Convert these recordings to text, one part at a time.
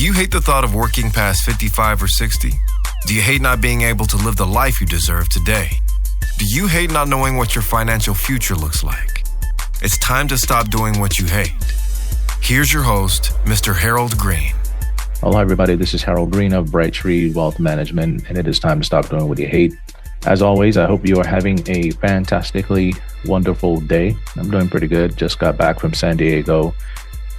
you hate the thought of working past 55 or 60? Do you hate not being able to live the life you deserve today? Do you hate not knowing what your financial future looks like? It's time to stop doing what you hate. Here's your host, Mr. Harold Green. Hello, everybody. This is Harold Green of Bright Tree Wealth Management, and it is time to stop doing what you hate. As always, I hope you are having a fantastically wonderful day. I'm doing pretty good. Just got back from San Diego.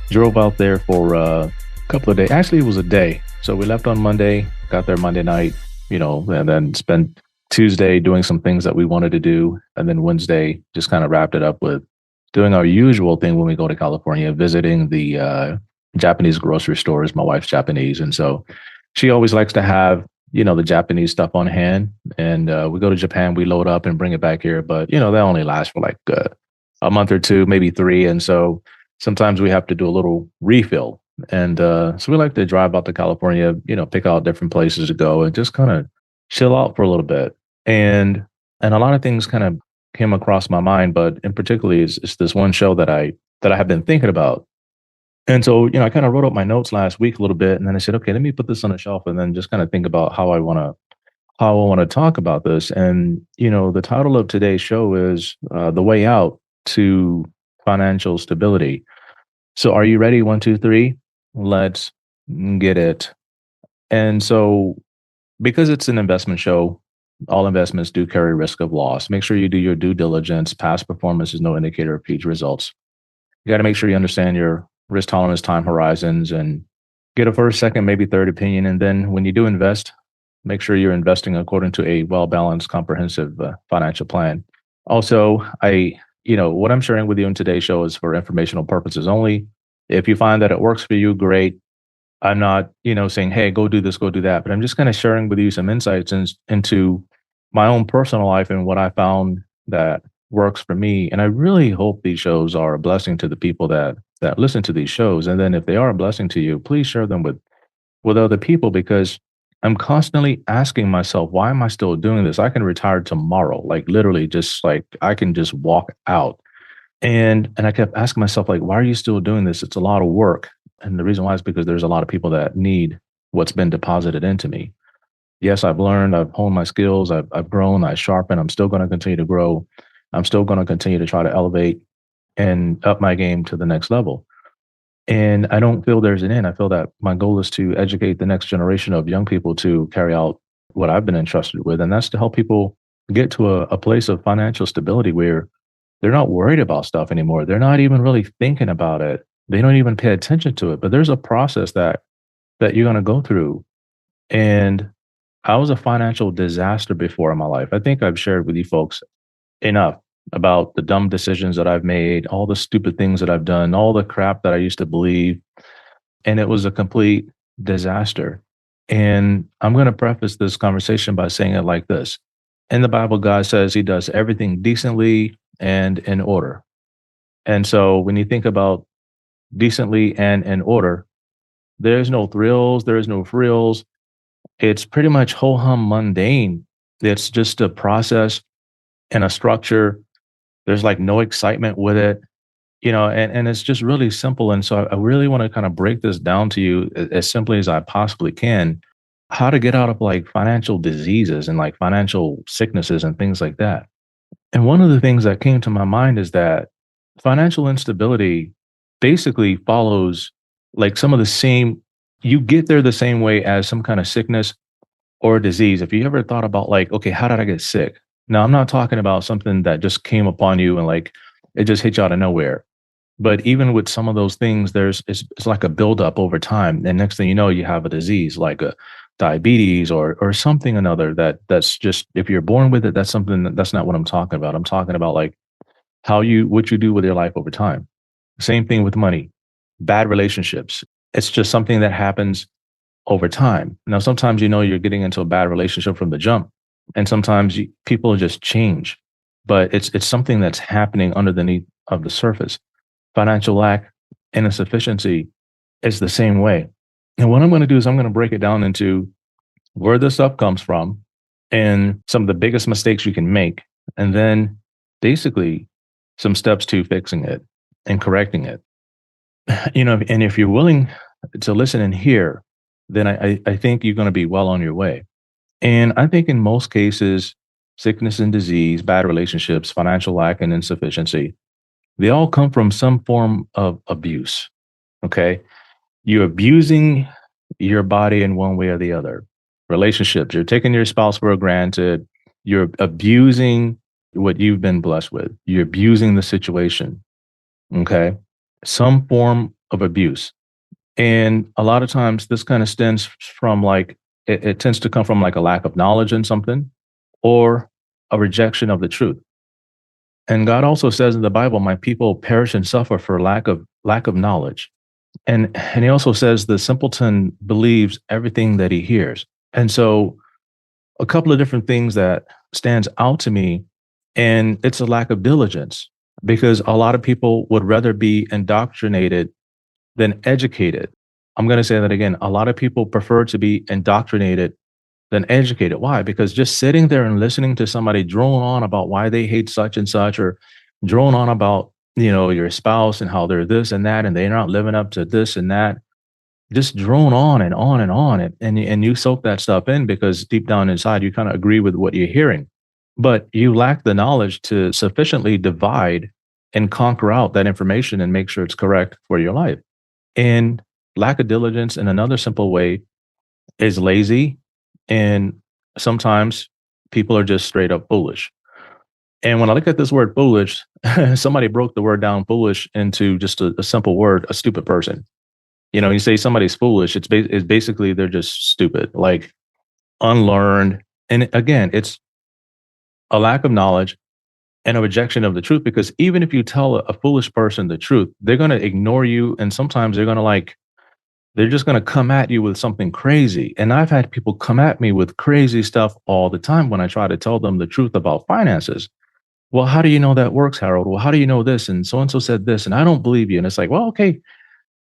Drove out there for a couple of days. Actually, it was a day. So we left on Monday, got there Monday night, and then spent Tuesday doing some things that we wanted to do. And then Wednesday, just kind of wrapped it up with doing our usual thing when we go to California, visiting the Japanese grocery stores. My wife's Japanese. And so she always likes to have, the Japanese stuff on hand. And we go to Japan, we load up and bring it back here. But, that only lasts for like a month or two, maybe 3. And so sometimes we have to do a little refill. And so we like to drive out to California, pick out different places to go and just kind of chill out for a little bit. And a lot of things kind of came across my mind, but in particular is this one show that I have been thinking about. And so, I kind of wrote up my notes last week a little bit, and then I said, okay, let me put this on a shelf and then just kind of think about how I want to talk about this. And, the title of today's show is The Way Out to Financial Stability. So are you ready? 1, 2, 3. Let's get it. And so because it's an investment show, all investments do carry risk of loss. Make sure you do your due diligence. Past performance is no indicator of future results. You got to make sure you understand your risk tolerance, time horizons, and get a first, second, maybe third opinion. And then when you do invest, make sure you're investing according to a well-balanced, comprehensive financial plan. Also, what I'm sharing with you in today's show is for informational purposes only. If you find that it works for you, great. I'm not, saying, hey, go do this, go do that. But I'm just kind of sharing with you some insights into my own personal life and what I found that works for me. And I really hope these shows are a blessing to the people that listen to these shows. And then if they are a blessing to you, please share them with other people, because I'm constantly asking myself, why am I still doing this? I can retire tomorrow, like literally just like I can just walk out. And I kept asking myself, like, why are you still doing this? It's a lot of work. And the reason why is because there's a lot of people that need what's been deposited into me. Yes, I've learned, I've honed my skills, I've grown, I sharpened, I'm still going to continue to grow. I'm still going to continue to try to elevate and up my game to the next level. And I don't feel there's an end. I feel that my goal is to educate the next generation of young people to carry out what I've been entrusted with. And that's to help people get to a place of financial stability where they're not worried about stuff anymore. They're not even really thinking about it. They don't even pay attention to it. But there's a process that you're going to go through. And I was a financial disaster before in my life. I think I've shared with you folks enough about the dumb decisions that I've made, all the stupid things that I've done, all the crap that I used to believe. And it was a complete disaster. And I'm going to preface this conversation by saying it like this. In the Bible, God says he does everything decently and in order. And so when you think about decently and in order, there's no thrills, there's no frills. It's pretty much ho-hum mundane. It's just a process and a structure. There's like no excitement with it, and it's just really simple. And so I really want to kind of break this down to you as simply as I possibly can, how to get out of like financial diseases and like financial sicknesses and things like that. And one of the things that came to my mind is that financial instability basically follows like some of the same, you get there the same way as some kind of sickness or disease. If you ever thought about like, okay, how did I get sick? Now, I'm not talking about something that just came upon you and like it just hit you out of nowhere. But even with some of those things, it's like a buildup over time. And next thing you know, you have a disease like a diabetes or something another that's just, if you're born with it, that's something that's not what I'm talking about. I'm talking about like what you do with your life over time. Same thing with money, bad relationships. It's just something that happens over time. Now, sometimes you're getting into a bad relationship from the jump. And sometimes people just change, but it's something that's happening underneath of the surface. Financial lack and insufficiency is the same way. And what I'm going to do is I'm going to break it down into where this stuff comes from and some of the biggest mistakes you can make, and then basically some steps to fixing it and correcting it. And if you're willing to listen and hear, then I think you're going to be well on your way. And I think in most cases, sickness and disease, bad relationships, financial lack and insufficiency, they all come from some form of abuse. Okay. You're abusing your body in one way or the other. Relationships, you're taking your spouse for granted. You're abusing what you've been blessed with. You're abusing the situation. Okay. Some form of abuse. And a lot of times this kind of stems from like, it tends to come from like a lack of knowledge in something or a rejection of the truth. And God also says in the Bible, my people perish and suffer for lack of knowledge. And he also says the simpleton believes everything that he hears. And so a couple of different things that stands out to me, and it's a lack of diligence because a lot of people would rather be indoctrinated than educated. I'm going to say that again. A lot of people prefer to be indoctrinated than educated. Why? Because just sitting there and listening to somebody drone on about why they hate such and such, or drone on about, your spouse and how they're this and that, and they're not living up to this and that, just drone on and on and on. And you soak that stuff in because deep down inside, you kind of agree with what you're hearing, but you lack the knowledge to sufficiently divide and conquer out that information and make sure it's correct for your life. And lack of diligence in another simple way is lazy. And sometimes people are just straight up foolish. And when I look at this word foolish, somebody broke the word down foolish into just a simple word, a stupid person. You say somebody's foolish, it's basically they're just stupid, like unlearned. And again, it's a lack of knowledge and a rejection of the truth, because even if you tell a foolish person the truth, they're going to ignore you. And sometimes they're going to they're just going to come at you with something crazy. And I've had people come at me with crazy stuff all the time when I try to tell them the truth about finances. Well, how do you know that works, Harold? Well, how do you know this? And so said this, and I don't believe you. And it's like, well, okay,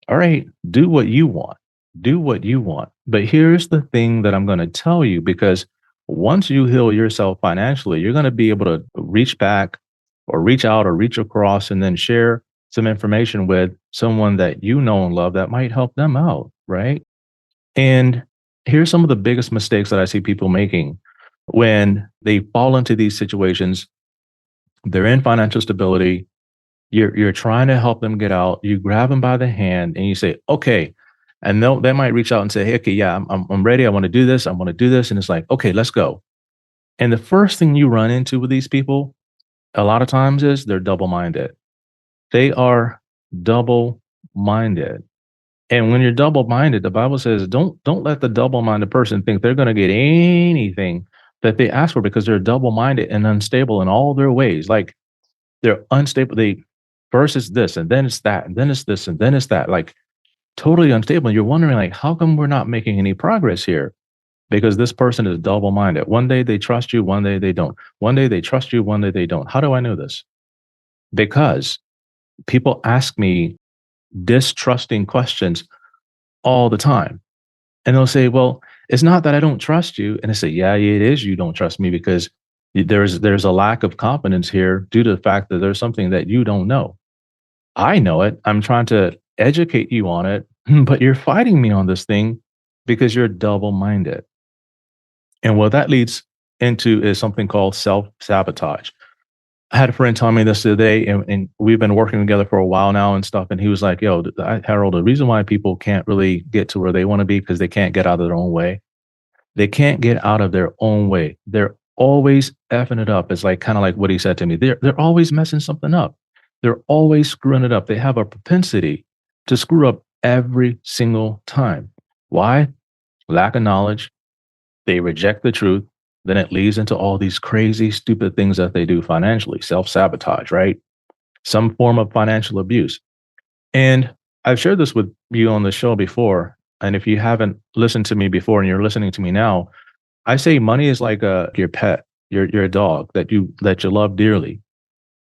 all right, do what you want. Do what you want. But here's the thing that I'm going to tell you, because once you heal yourself financially, you're going to be able to reach back or reach out or reach across and then share some information with someone that you know and love that might help them out. Right. And here's some of the biggest mistakes that I see people making when they fall into these situations. They're in financial stability. You're trying to help them get out. You grab them by the hand and you say, okay. And they might reach out and say, hey, okay, yeah, I'm ready. I want to do this. I want to do this. And it's like, okay, let's go. And the first thing you run into with these people a lot of times is they're double-minded. They are double-minded. And when you're double-minded, the Bible says, don't let the double-minded person think they're going to get anything that they ask for, because they're double-minded and unstable in all their ways. Like, they're unstable. First it's this, and then it's that, and then it's this, and then it's that. Like, totally unstable. And you're wondering, like, how come we're not making any progress here? Because this person is double-minded. One day they trust you, one day they don't. One day they trust you, one day they don't. How do I know this? Because people ask me distrusting questions all the time. And they'll say, well, it's not that I don't trust you. And I say, yeah, it is you don't trust me, because there's a lack of confidence here due to the fact that there's something that you don't know. I know it. I'm trying to educate you on it, but you're fighting me on this thing because you're double-minded. And what that leads into is something called self-sabotage. I had a friend tell me this today, and we've been working together for a while now and stuff. And he was like, yo, Harold, the reason why people can't really get to where they want to be because they can't get out of their own way. They can't get out of their own way. They're always effing it up. It's like kind of like what he said to me. They're always messing something up. They're always screwing it up. They have a propensity to screw up every single time. Why? Lack of knowledge. They reject the truth. Then it leads into all these crazy, stupid things that they do financially, self-sabotage, right? Some form of financial abuse. And I've shared this with you on the show before. And if you haven't listened to me before and you're listening to me now, I say money is like your pet, your dog that you love dearly.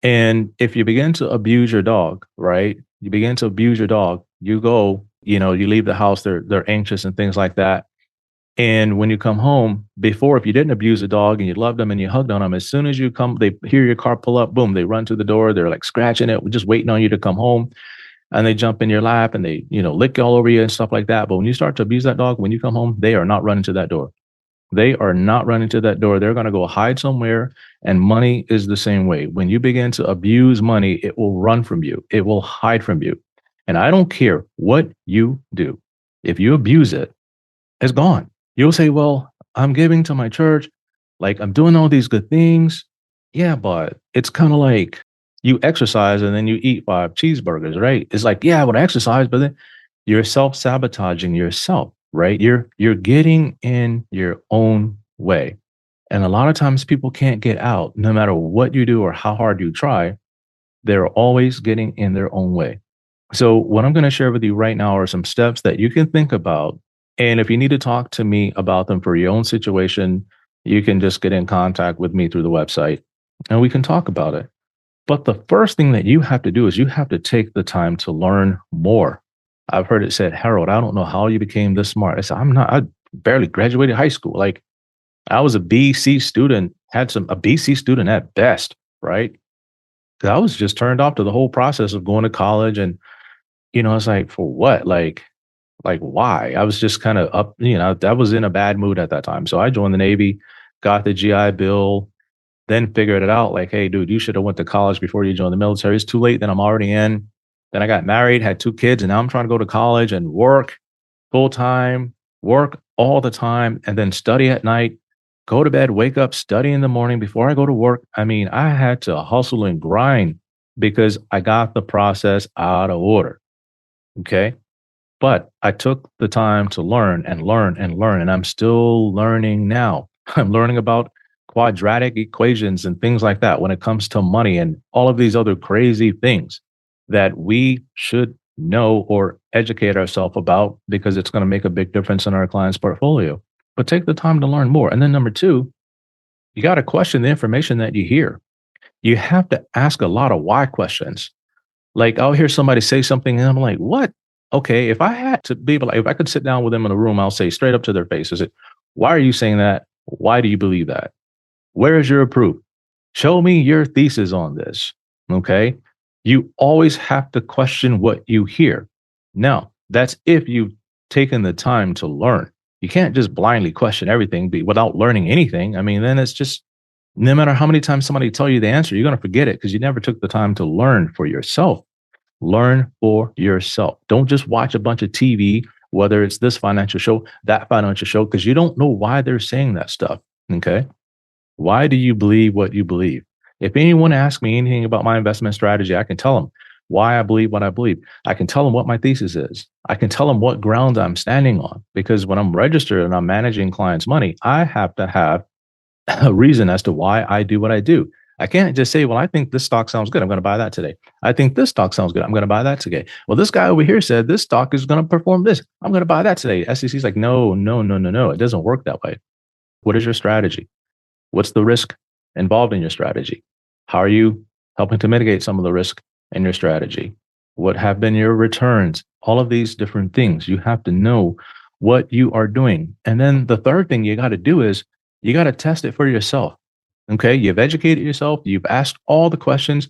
And if you begin to abuse your dog, right? You begin to abuse your dog, you go, you leave the house, they're anxious and things like that. And when you come home, before, if you didn't abuse the dog and you loved them and you hugged on them, as soon as you come, they hear your car pull up, boom, they run to the door. They're like scratching it, just waiting on you to come home. and they jump in your lap and they, lick all over you and stuff like that. But when you start to abuse that dog, when you come home, they are not running to that door. They are not running to that door. They're going to go hide somewhere. And money is the same way. When you begin to abuse money, it will run from you. It will hide from you. And I don't care what you do. If you abuse it, it's gone. You'll say, well, I'm giving to my church. Like I'm doing all these good things. Yeah, but it's kind of like you exercise and then you eat 5 cheeseburgers, right? It's like, yeah, I would exercise, but then you're self-sabotaging yourself, right? You're getting in your own way. And a lot of times people can't get out no matter what you do or how hard you try. They're always getting in their own way. So what I'm going to share with you right now are some steps that you can think about. And if you need to talk to me about them for your own situation, you can just get in contact with me through the website and we can talk about it. But the first thing that you have to do is you have to take the time to learn more. I've heard it said, Harold, I don't know how you became this smart. I said, I barely graduated high school. Like I was a BC student, a BC student at best, right? I was just turned off to the whole process of going to college. And, it's like, for what? Like why? I was just kind of up, I was in a bad mood at that time. So I joined the Navy, got the GI Bill, then figured it out like, hey, dude, you should have went to college before you joined the military. It's too late. Then I'm already in. Then I got married, had 2 kids, and now I'm trying to go to college and work full time, work all the time, and then study at night, go to bed, wake up, study in the morning before I go to work. I mean, I had to hustle and grind because I got the process out of order. Okay. But I took the time to learn and learn and learn, and I'm still learning now. I'm learning about quadratic equations and things like that when it comes to money and all of these other crazy things that we should know or educate ourselves about because it's going to make a big difference in our client's portfolio. But take the time to learn more. And then number 2, you got to question the information that you hear. You have to ask a lot of why questions. Like I'll hear somebody say something and I'm like, what? Okay, if I had to be able, if I could sit down with them in a room, I'll say straight up to their face, is it, why are you saying that? Why do you believe that? Where is your proof? Show me your thesis on this. Okay. You always have to question what you hear. Now, that's if you've taken the time to learn. You can't just blindly question everything without learning anything. I mean, then it's just, no matter how many times somebody tell you the answer, you're going to forget it because you never took the time to learn for yourself. Learn for yourself. Don't just watch a bunch of TV, whether it's this financial show, that financial show, because you don't know why they're saying that stuff. Okay. Why do you believe what you believe? If anyone asks me anything about my investment strategy, I can tell them why I believe what I believe. I can tell them what my thesis is. I can tell them what grounds I'm standing on, because when I'm registered and I'm managing clients' money, I have to have a reason as to why I do what I do. I can't just say, well, I think this stock sounds good. I'm going to buy that today. I think this stock sounds good. I'm going to buy that today. Well, this guy over here said this stock is going to perform this. I'm going to buy that today. SEC's like, no. It doesn't work that way. What is your strategy? What's the risk involved in your strategy? How are you helping to mitigate some of the risk in your strategy? What have been your returns? All of these different things. You have to know what you are doing. And then the third thing you got to do is you got to test it for yourself. Okay. You've educated yourself. You've asked all the questions.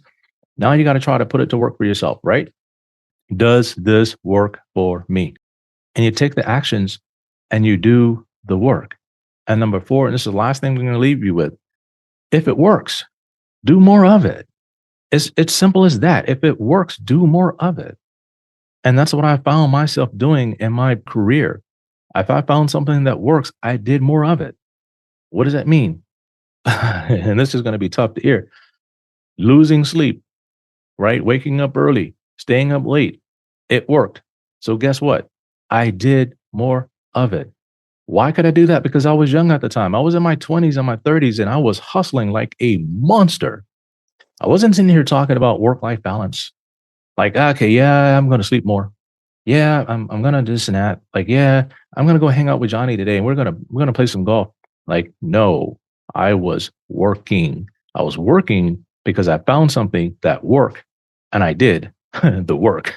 Now you got to try to put it to work for yourself, right? Does this work for me? And you take the actions and you do the work. And number 4, and this is the last thing we're going to leave you with. If it works, do more of it. It's simple as that. If it works, do more of it. And that's what I found myself doing in my career. If I found something that works, I did more of it. What does that mean? And this is going to be tough to hear. Losing sleep, right? Waking up early, staying up late. It worked. So guess what? I did more of it. Why could I do that? Because I was young at the time. I was in my 20s and my 30s, and I was hustling like a monster. I wasn't sitting here talking about work-life balance. Like, okay, yeah, I'm going to sleep more. Yeah, I'm going to do this and that. Like, yeah, I'm going to go hang out with Johnny today and we're going to play some golf. Like, no, I was working. I was working because I found something that worked, and I did the work.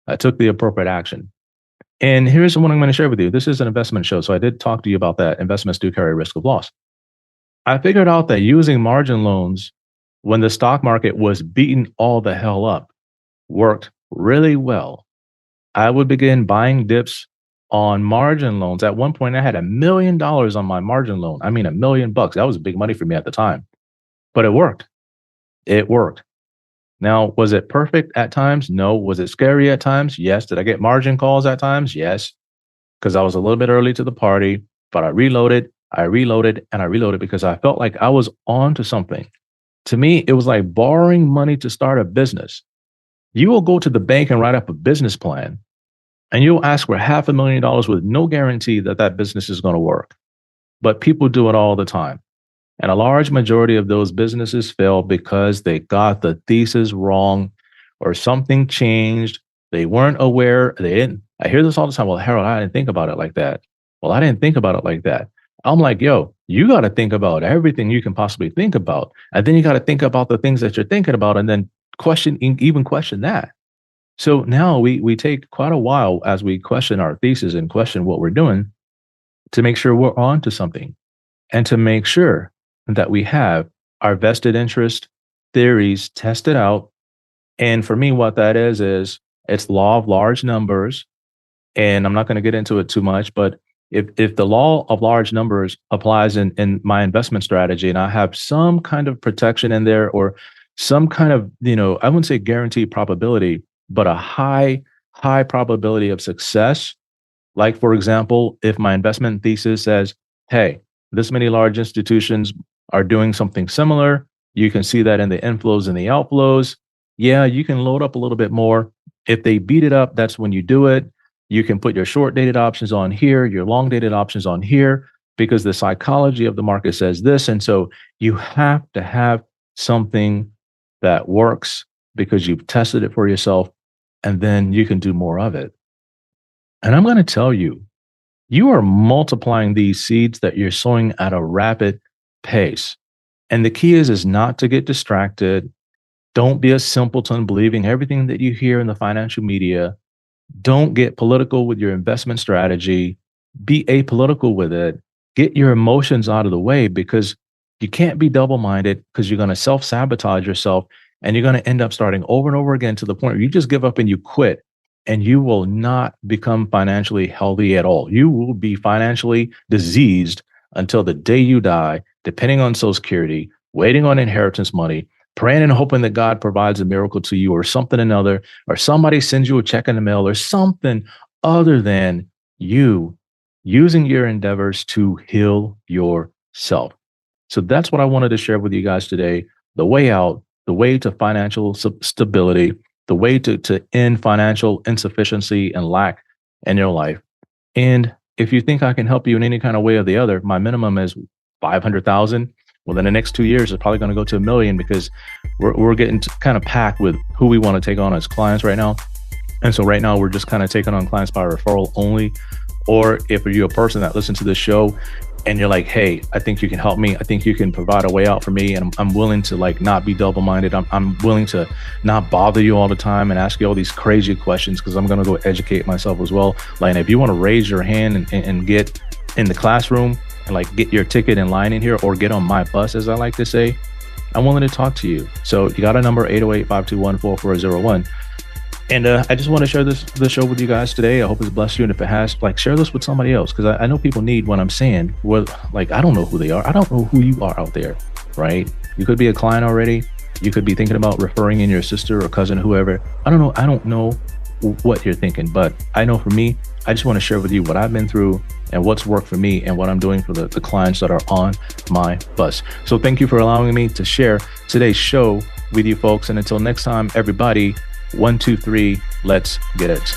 I took the appropriate action. And here's what I'm going to share with you. This is an investment show, so I did talk to you about that. Investments do carry risk of loss. I figured out that using margin loans when the stock market was beaten all the hell up worked really well, I would begin buying dips on margin loans. At one point, I had $1 million on my margin loan. I mean, $1 million bucks. That was big money for me at the time, but it worked. It worked. Now, was it perfect at times? No. Was it scary at times? Yes. Did I get margin calls at times? Yes, because I was a little bit early to the party, but I reloaded, and I reloaded because I felt like I was on to something. To me, it was like borrowing money to start a business. You will go to the bank and write up a business plan, and you'll ask for $500,000 with no guarantee that that business is going to work. But people do it all the time. And a large majority of those businesses fail because they got the thesis wrong or something changed. They weren't aware. They didn't. I hear this all the time. Well, Harold, I didn't think about it like that. Well, I didn't think about it like that. I'm like, yo, you got to think about everything you can possibly think about. And then you got to think about the things that you're thinking about and then even question that. So now we take quite a while as we question our thesis and question what we're doing to make sure we're on to something and to make sure that we have our vested interest theories tested out. And for me, what that is it's law of large numbers. And I'm not going to get into it too much, but if the law of large numbers applies in my investment strategy and I have some kind of protection in there or some kind of, I wouldn't say guaranteed probability, but a high probability of success. Like, for example, if my investment thesis says, hey, this many large institutions are doing something similar, you can see that in the inflows and the outflows. Yeah, you can load up a little bit more. If they beat it up, that's when you do it. You can put your short dated options on here, your long dated options on here, because the psychology of the market says this. And so you have to have something that works because you've tested it for yourself, and then you can do more of it. And I'm going to tell you, you are multiplying these seeds that you're sowing at a rapid pace. And the key is not to get distracted. Don't be a simpleton believing everything that you hear in the financial media. Don't get political with your investment strategy. Be apolitical with it. Get your emotions out of the way, because you can't be double-minded, because you're going to self-sabotage yourself and you're going to end up starting over and over again to the point where you just give up and you quit, and you will not become financially healthy at all. You will be financially diseased until the day you die, depending on Social Security, waiting on inheritance money, praying and hoping that God provides a miracle to you or something another, or somebody sends you a check in the mail or something other than you using your endeavors to heal yourself. So that's what I wanted to share with you guys today. The way out, the way to financial stability, the way to end financial insufficiency and lack in your life. And if you think I can help you in any kind of way or the other, my minimum is 500,000. Well, in the next 2 years, it's probably going to go to 1 million, because we're getting kind of packed with who we want to take on as clients right now. And so right now we're just kind of taking on clients by referral only. Or if you're a person that listens to this show and you're like, hey, I think you can help me. I think you can provide a way out for me. And I'm willing to not be double-minded. I'm willing to not bother you all the time and ask you all these crazy questions, because I'm going to go educate myself as well. Like, if you want to raise your hand and get in the classroom and get your ticket in line in here, or get on my bus, as I like to say, I'm willing to talk to you. So you got a number, 808-521-4401. And I just want to share this show with you guys today. I hope it's blessed you. And if it has, share this with somebody else, because I know people need what I'm saying. Well, I don't know who they are. I don't know who you are out there, right? You could be a client already. You could be thinking about referring in your sister or cousin, whoever. I don't know. I don't know what you're thinking, but I know for me, I just want to share with you what I've been through and what's worked for me and what I'm doing for the clients that are on my bus. So thank you for allowing me to share today's show with you folks. And until next time, everybody, 1, 2, 3, let's get it.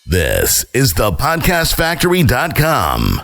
This is thepodcastfactory.com.